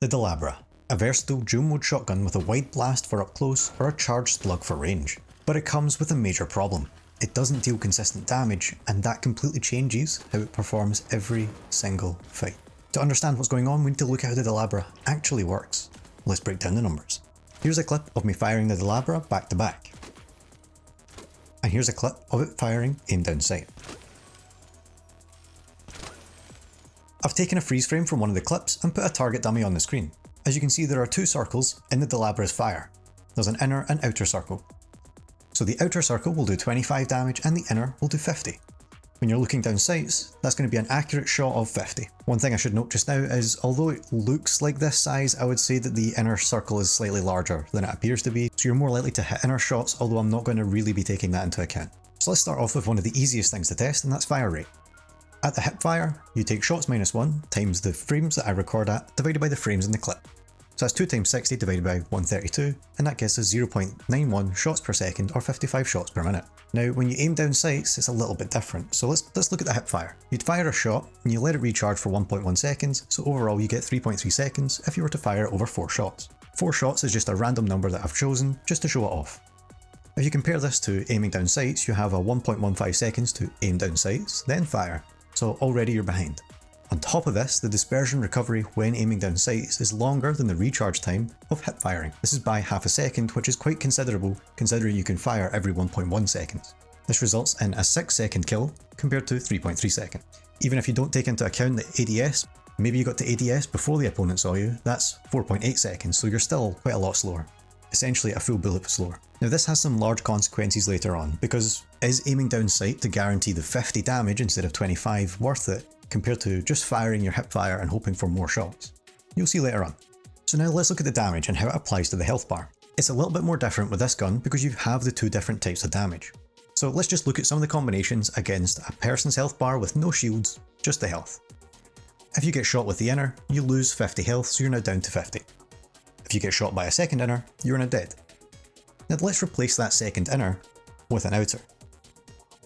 The Dolabra, a versatile dual-mode shotgun with a wide blast for up close or a charged slug for range. But it comes with a major problem. It doesn't deal consistent damage, and that completely changes how it performs every single fight. To understand what's going on, we need to look at how the Dolabra actually works. Let's break down the numbers. Here's a clip of me firing the Dolabra back to back. And here's a clip of it firing aim down sight. I've taken a freeze frame from one of the clips and put a target dummy on the screen. As you can see, there are two circles in the Dolabra's fire. There's an inner and outer circle. So the outer circle will do 25 damage and the inner will do 50. When you're looking down sights, that's going to be an accurate shot of 50. One thing I should note just now is, although it looks like this size, I would say that the inner circle is slightly larger than it appears to be, so you're more likely to hit inner shots, although I'm not going to really be taking that into account. So let's start off with one of the easiest things to test, and that's fire rate. At the hip fire, you take shots minus 1 times the frames that I record at divided by the frames in the clip. So that's 2 times 60 divided by 132, and that gives us 0.91 shots per second or 55 shots per minute. Now, when you aim down sights, it's a little bit different. So let's look at the hip fire. You'd fire a shot and you let it recharge for 1.1 seconds, so overall you get 3.3 seconds if you were to fire over 4 shots. 4 shots is just a random number that I've chosen just to show it off. If you compare this to aiming down sights, you have a 1.15 seconds to aim down sights, then fire. So already you're behind. On top of this, the dispersion recovery when aiming down sights is longer than the recharge time of hip firing. This is by half a second, which is quite considerable considering you can fire every 1.1 seconds. This results in a 6-second kill compared to 3.3 seconds. Even if you don't take into account the ADS, maybe you got to ADS before the opponent saw you, that's 4.8 seconds, so you're still quite a lot slower. Essentially a full bullet slower. Now this has some large consequences later on, because is aiming down sight to guarantee the 50 damage instead of 25 worth it, compared to just firing your hip fire and hoping for more shots? You'll see later on. So now let's look at the damage and how it applies to the health bar. It's a little bit more different with this gun because you have the two different types of damage. So let's just look at some of the combinations against a person's health bar with no shields, just the health. If you get shot with the inner, you lose 50 health, so you're now down to 50. If you get shot by a second inner, you're now dead. Now let's replace that second inner with an outer.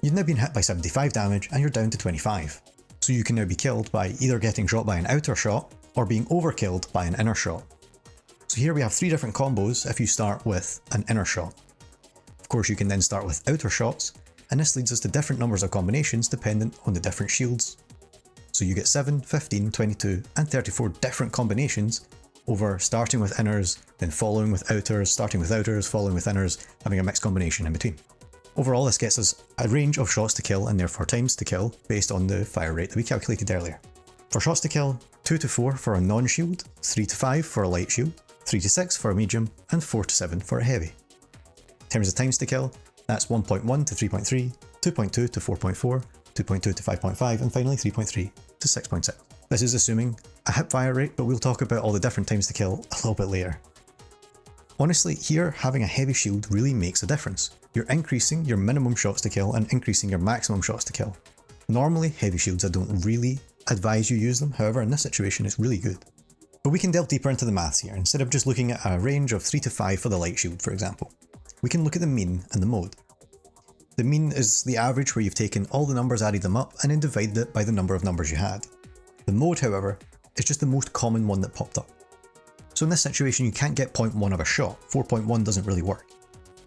You've now been hit by 75 damage and you're down to 25. So you can now be killed by either getting shot by an outer shot or being overkilled by an inner shot. So here we have 3 different combos if you start with an inner shot. Of course you can then start with outer shots, and this leads us to different numbers of combinations dependent on the different shields. So you get 7, 15, 22 and 34 different combinations over starting with inners, then following with outers, starting with outers, following with inners, having a mixed combination in between. Overall, this gets us a range of shots to kill and therefore times to kill based on the fire rate that we calculated earlier. For shots to kill, 2 to 4 for a non-shield, 3 to 5 for a light shield, 3 to 6 for a medium, and 4 to 7 for a heavy. In terms of times to kill, that's 1.1 to 3.3, 2.2 to 4.4, 2.2 to 5.5, and finally 3.3 to 6.6. This is assuming a hip fire rate, but we'll talk about all the different times to kill a little bit later. Honestly, here having a heavy shield really makes a difference. You're increasing your minimum shots to kill and increasing your maximum shots to kill. Normally, heavy shields I don't really advise you use them, however in this situation it's really good. But we can delve deeper into the maths here. Instead of just looking at a range of 3 to 5 for the light shield, for example, we can look at the mean and the mode. The mean is the average where you've taken all the numbers, added them up, and then divided it by the number of numbers you had. The mode, however, is just the most common one that popped up. So in this situation you can't get 0.1 of a shot, 4.1 doesn't really work.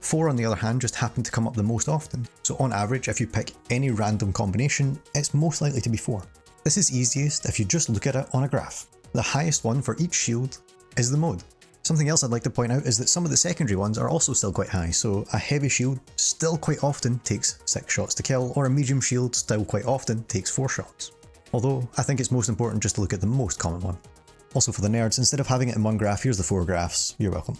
4 on the other hand just happen to come up the most often, so on average if you pick any random combination, it's most likely to be 4. This is easiest if you just look at it on a graph. The highest one for each shield is the mode. Something else I'd like to point out is that some of the secondary ones are also still quite high, so a heavy shield still quite often takes 6 shots to kill, or a medium shield still quite often takes 4 shots. Although I think it's most important just to look at the most common one. Also for the nerds, instead of having it in one graph, here's the 4 graphs, you're welcome.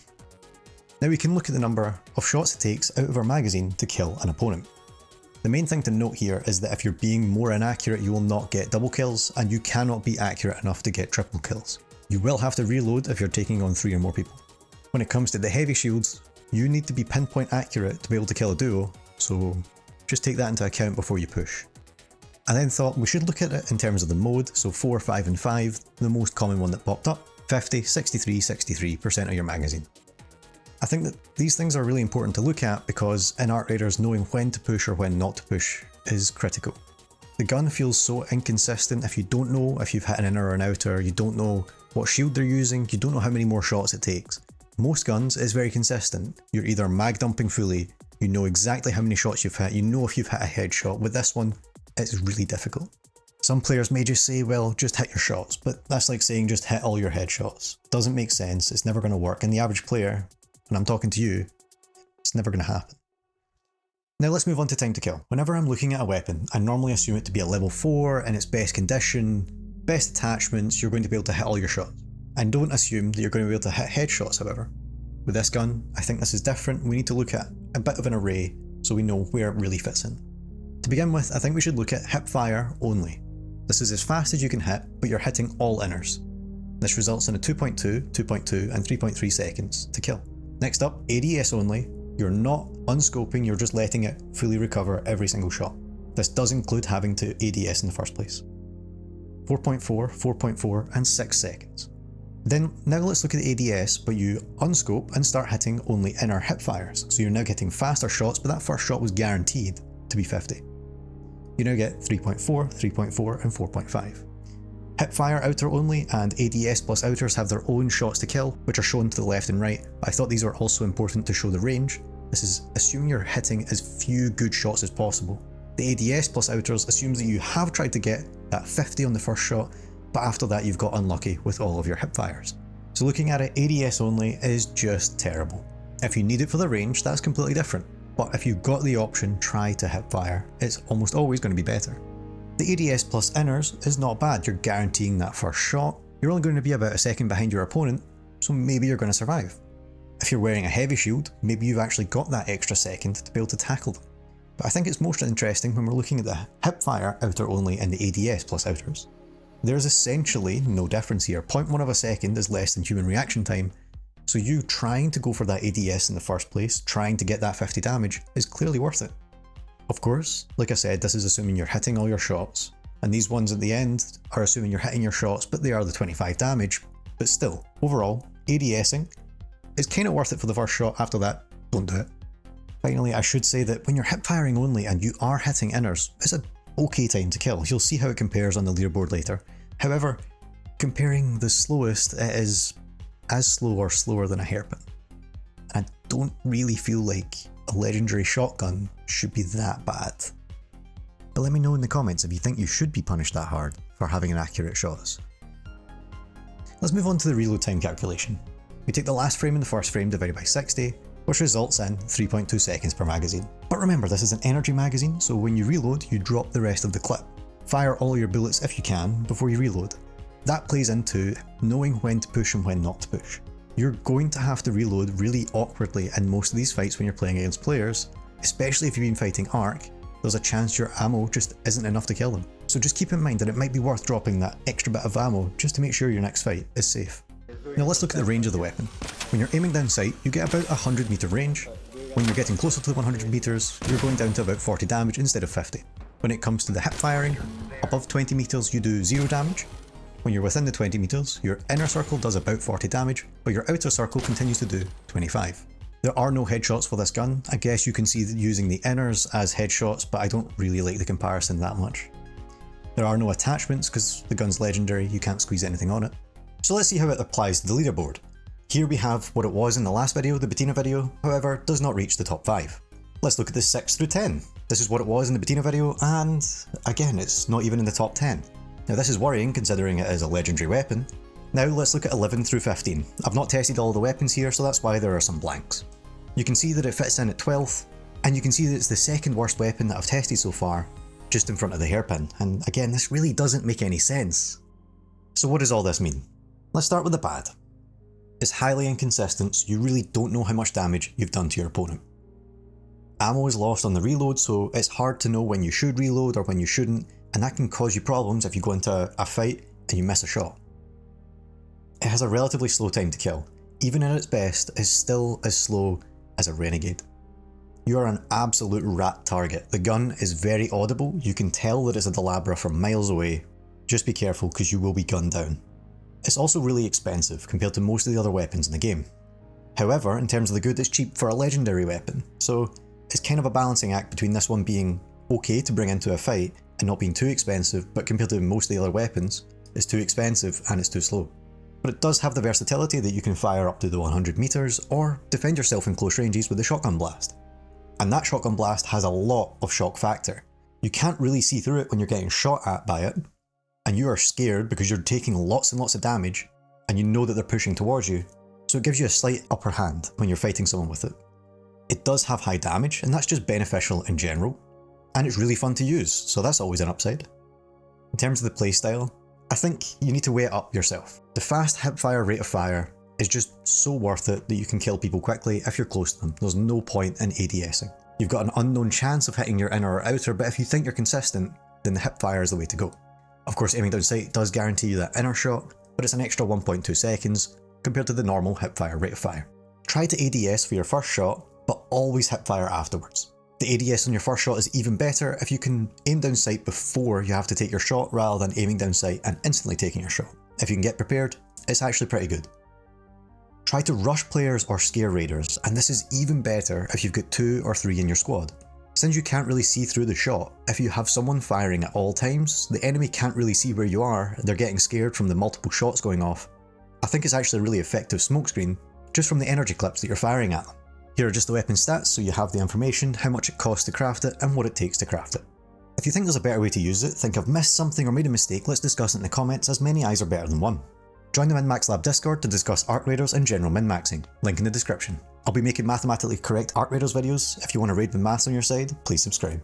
Now we can look at the number of shots it takes out of our magazine to kill an opponent. The main thing to note here is that if you're being more inaccurate, you will not get double kills, and you cannot be accurate enough to get triple kills. You will have to reload if you're taking on 3 or more people. When it comes to the heavy shields, you need to be pinpoint accurate to be able to kill a duo, so just take that into account before you push. I then thought we should look at it in terms of the mode, so 4, 5 and 5, the most common one that popped up, 50, 63, 63% of your magazine. I think that these things are really important to look at because in Arc Raiders knowing when to push or when not to push is critical. The gun feels so inconsistent if you don't know if you've hit an inner or an outer, you don't know what shield they're using, you don't know how many more shots it takes. Most guns is very consistent. You're either mag dumping fully, you know exactly how many shots you've hit, you know if you've hit a headshot. With this one, it's really difficult. Some players may just say, well, just hit your shots, but that's like saying just hit all your headshots. Doesn't make sense, it's never going to work, and the average player, and I'm talking to you, it's never going to happen. Now let's move on to time to kill. Whenever I'm looking at a weapon, I normally assume it to be a level 4 in its best condition, best attachments, you're going to be able to hit all your shots. And don't assume that you're going to be able to hit headshots, however. With this gun, I think this is different. We need to look at a bit of an array so we know where it really fits in. To begin with, I think we should look at hip fire only. This is as fast as you can hit, but you're hitting all inners. This results in a 2.2, 2.2 and 3.3 seconds to kill. Next up, ADS only. You're not unscoping, you're just letting it fully recover every single shot. This does include having to ADS in the first place. 4.4, 4.4 and 6 seconds. Then now let's look at the ADS, but you unscope and start hitting only inner hip fires. So you're now getting faster shots, but that first shot was guaranteed to be 50. You now get 3.4, 3.4 and 4.5. Hipfire outer only and ADS plus outers have their own shots to kill, which are shown to the left and right, but I thought these are also important to show the range. This is assuming you're hitting as few good shots as possible. The ADS plus outers assumes that you have tried to get that 50 on the first shot, but after that you've got unlucky with all of your hipfires. So looking at it, ADS only is just terrible. If you need it for the range, that's completely different. But if you've got the option, try to hipfire. It's almost always going to be better. The ADS plus inners is not bad. You're guaranteeing that first shot. You're only going to be about a second behind your opponent, so maybe you're going to survive. If you're wearing a heavy shield, maybe you've actually got that extra second to be able to tackle them. But I think it's most interesting when we're looking at the hipfire outer only and the ADS plus outers. There's essentially no difference here. 0.1 of a second is less than human reaction time, so you trying to go for that ADS in the first place, trying to get that 50 damage, is clearly worth it. Of course, like I said, this is assuming you're hitting all your shots, and these ones at the end are assuming you're hitting your shots, but they are the 25 damage. But still, overall, ADSing is kind of worth it for the first shot. After that, don't do it. Finally, I should say that when you're hip firing only and you are hitting inners, it's an okay time to kill. You'll see how it compares on the leaderboard later. However, comparing the slowest, it is as slow or slower than a hairpin. And I don't really feel like a legendary shotgun should be that bad. But let me know in the comments if you think you should be punished that hard for having inaccurate shots. Let's move on to the reload time calculation. We take the last frame in the first frame divided by 60, which results in 3.2 seconds per magazine. But remember, this is an energy magazine, so when you reload, you drop the rest of the clip. Fire all your bullets if you can before you reload. That plays into knowing when to push and when not to push. You're going to have to reload really awkwardly in most of these fights when you're playing against players, especially if you've been fighting Arc. There's a chance your ammo just isn't enough to kill them. So just keep in mind that it might be worth dropping that extra bit of ammo just to make sure your next fight is safe. Now let's look at the range of the weapon. When you're aiming down sight, you get about 100 meter range. When you're getting closer to 100 meters, you're going down to about 40 damage instead of 50. When it comes to the hip firing, above 20 meters you do 0 damage. When you're within the 20 meters, your inner circle does about 40 damage, but your outer circle continues to do 25. There are no headshots for this gun. I guess you can see using the inners as headshots, but I don't really like the comparison that much. There are no attachments because the gun's legendary, you can't squeeze anything on it. So let's see how it applies to the leaderboard. Here we have what it was in the last video, the Bettina video, however, does not reach the top 5. Let's look at the 6 through 10. This is what it was in the Bettina video, and again, it's not even in the top 10. Now this is worrying considering it is a legendary weapon. Now let's look at 11 through 15. I've not tested all the weapons here, so that's why there are some blanks. You can see that it fits in at 12th, and you can see that it's the second worst weapon that I've tested so far, just in front of the hairpin, and again, this really doesn't make any sense. So what does all this mean? Let's start with the bad. It's highly inconsistent, so you really don't know how much damage you've done to your opponent. Ammo is lost on the reload, so it's hard to know when you should reload or when you shouldn't, and that can cause you problems if you go into a fight and you miss a shot. It has a relatively slow time to kill. Even at its best, it's still as slow as a renegade. You are an absolute rat target. The gun is very audible, you can tell that it's a Dolabra from miles away. Just be careful because you will be gunned down. It's also really expensive compared to most of the other weapons in the game. However, in terms of the good, it's cheap for a legendary weapon, so it's kind of a balancing act between this one being okay to bring into a fight and not being too expensive, but compared to most of the other weapons, it's too expensive and it's too slow. but it does have the versatility that you can fire up to the 100 meters or defend yourself in close ranges with the shotgun blast. And that shotgun blast has a lot of shock factor. You can't really see through it when you're getting shot at by it, and you are scared because you're taking lots and lots of damage, and you know that they're pushing towards you, so it gives you a slight upper hand when you're fighting someone with it. It does have high damage, and that's just beneficial in general, and it's really fun to use, so that's always an upside. In terms of the playstyle, I think you need to weigh it up yourself. The fast hipfire rate of fire is just so worth it that you can kill people quickly if you're close to them. There's no point in ADSing. You've got an unknown chance of hitting your inner or outer, but if you think you're consistent, then the hipfire is the way to go. Of course, aiming down sight does guarantee you that inner shot, but it's an extra 1.2 seconds compared to the normal hipfire rate of fire. Try to ADS for your first shot, but always hipfire afterwards. The ADS on your first shot is even better if you can aim down sight before you have to take your shot rather than aiming down sight and instantly taking your shot. If you can get prepared, it's actually pretty good. Try to rush players or scare raiders, and this is even better if you've got 2 or 3 in your squad. Since you can't really see through the shot, if you have someone firing at all times, the enemy can't really see where you are, they're getting scared from the multiple shots going off. I think it's actually a really effective smokescreen, just from the energy clips that you're firing at them. Here are just the weapon stats so you have the information, how much it costs to craft it, and what it takes to craft it. If you think there's a better way to use it, think I've missed something or made a mistake, let's discuss it in the comments, as many eyes are better than one. Join the MinMax Lab Discord to discuss arc raiders and general min-maxing, link in the description. I'll be making mathematically correct arc raiders videos. If you want to raid with maths on your side, please subscribe.